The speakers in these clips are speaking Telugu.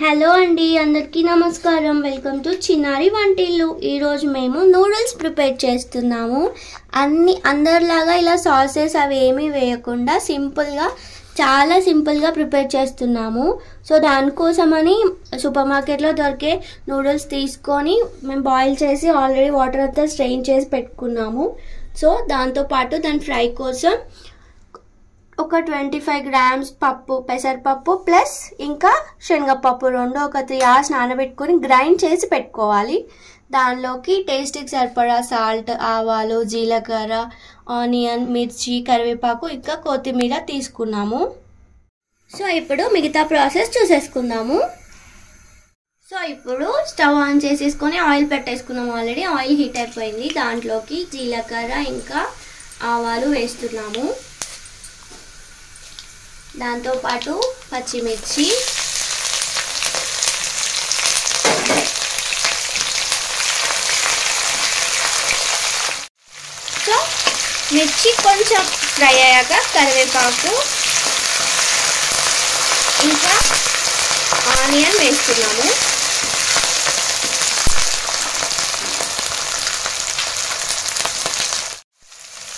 హలో అండి, అందరికీ నమస్కారం. వెల్కమ్ టు చిన్నారి వంటిల్లు. ఈరోజు మేము నూడిల్స్ ప్రిపేర్ చేస్తున్నాము. అందరిలాగా ఇలా సాసెస్ అవి ఏమీ వేయకుండా చాలా సింపుల్గా ప్రిపేర్ చేస్తున్నాము. సో దానికోసమని సూపర్ మార్కెట్లో దొరికే నూడిల్స్ తీసుకొని మేము బాయిల్ చేసి ఆల్రెడీ వాటర్ అంతా స్ట్రెయిన్ చేసి పెట్టుకున్నాము. సో దాంతోపాటు దాని ఫ్రై కోసం ఒక 25 grams పప్పు, పెసరపప్పు ప్లస్ ఇంకా శనగపప్పు రెండు ఒక 3 hours నానబెట్టుకొని గ్రైండ్ చేసి పెట్టుకోవాలి. దానిలోకి టేస్ట్కి సరిపడా సాల్ట్, ఆవాలు, జీలకర్ర, ఆనియన్, మిర్చి, కరివేపాకు ఇంకా కొత్తిమీర తీసుకున్నాము. సో ఇప్పుడు మిగతా ప్రాసెస్ చూసేసుకుందాము. సో ఇప్పుడు స్టవ్ ఆన్ చేసేసుకొని ఆయిల్ పెట్టేసుకున్నాము. ఆల్రెడీ ఆయిల్ హీట్ అయిపోయింది. దాంట్లోకి జీలకర్ర ఇంకా ఆవాలు వేస్తున్నాము. దాంతోపాటు పచ్చిమిర్చి, సో మిర్చి కొంచెం ఫ్రై అయ్యాక కరివేపాకు ఇంకా ఆనియన్ వేస్తున్నాము.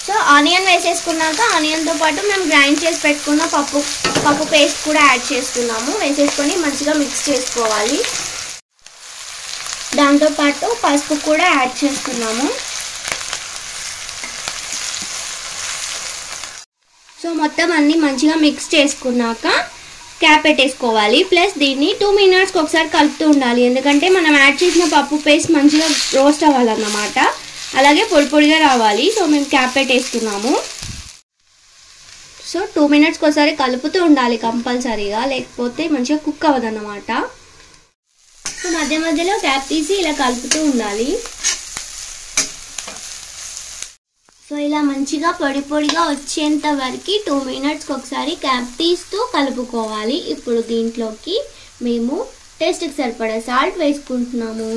సో ఆనియన్ వేసేసుకున్నాక ఆనియన్తో పాటు మేము గ్రైండ్ చేసి పెట్టుకున్న పప్పు పేస్ట్ కూడా యాడ్ చేస్తున్నాము. వేసేసుకొని మంచిగా మిక్స్ చేసుకోవాలి. దాంతోపాటు పసుపు కూడా యాడ్ చేస్తున్నాము. సో మొత్తం అన్నీ మంచిగా మిక్స్ చేసుకున్నాక క్యాప్ పెట్టేసుకోవాలి. ప్లస్ దీన్ని 2 minutes ఒకసారి కలుపుతూ ఉండాలి. ఎందుకంటే మనం యాడ్ చేసిన పప్పు పేస్ట్ మంచిగా రోస్ట్ అవ్వాలన్నమాట. అలాగే పొడిగా రావాలి. సో మేము క్యాప్ పెట్టేస్తున్నాము. సో 2 minutes ఒకసారి కలుపుతూ ఉండాలి కంపల్సరీగా, లేకపోతే మంచిగా కుక్ అవ్వదన్నమాట. సో మధ్య మధ్యలో క్యాప్ తీసి ఇలా కలుపుతూ ఉండాలి. సో ఇలా మంచిగా పొడిగా వచ్చేంత వరకు 2 minutes ఒకసారి క్యాప్ తీస్తూ కలుపుకోవాలి. ఇప్పుడు దీంట్లోకి మేము టేస్ట్కి సరిపడా సాల్ట్ వేసుకుంటున్నాము.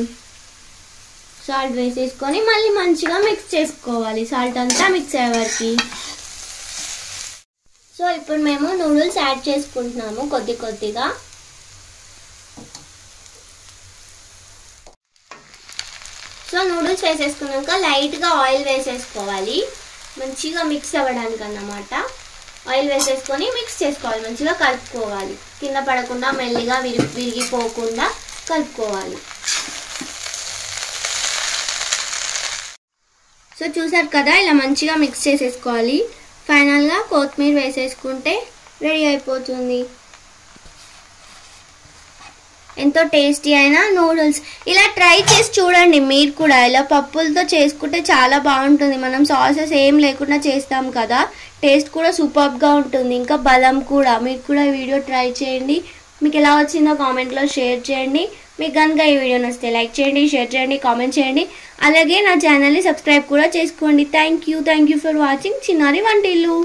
సాల్ట్ వేసేసుకొని మళ్ళీ మంచిగా మిక్స్ చేసుకోవాలి. సాల్ట్ అంతా మిక్స్ అయ్యే వరకు. సో ఇప్పుడు మేము నూడిల్స్ యాడ్ చేసుకుంటున్నాము కొద్దిగా. సో నూడిల్స్ వేసేసుకున్నాక లైట్గా ఆయిల్ వేసేసుకోవాలి, మంచిగా మిక్స్ అవ్వడానికి అన్నమాట. ఆయిల్ వేసేసుకొని మిక్స్ చేసుకోవాలి, మంచిగా కలుపుకోవాలి. కింద పడకుండా మెల్లిగా విరిగిపోకుండా కలుపుకోవాలి. సో చూసారు కదా, ఇలా మంచిగా మిక్స్ చేసేసుకోవాలి. ఫైనల్గా కొత్తిమీర వేసేసుకుంటే రెడీ అయిపోతుంది. ఎంతో టేస్టీ అయిన నూడిల్స్. ఇలా ట్రై చేసి చూడండి మీరు కూడా. ఇలా పప్పులతో చేసుకుంటే చాలా బాగుంటుంది. మనం సాసెస్ ఏం లేకుండా చేస్తాం కదా, టేస్ట్ కూడా సూపర్గా ఉంటుంది, ఇంకా బలం కూడా. మీరు కూడా ఈ వీడియో ట్రై చేయండి. మీకు ఎలా వచ్చిందో కామెంట్లో షేర్ చేయండి. మీకు కనుక ఈ వీడియో నచ్చితే లైక్ చేయండి, షేర్ చేయండి, కామెంట్ చేయండి. అలాగే నా ఛానల్ని సబ్స్క్రైబ్ కూడా చేసుకోండి. థ్యాంక్ యూ ఫర్ వాచింగ్ చిన్నారి వంటిల్లు.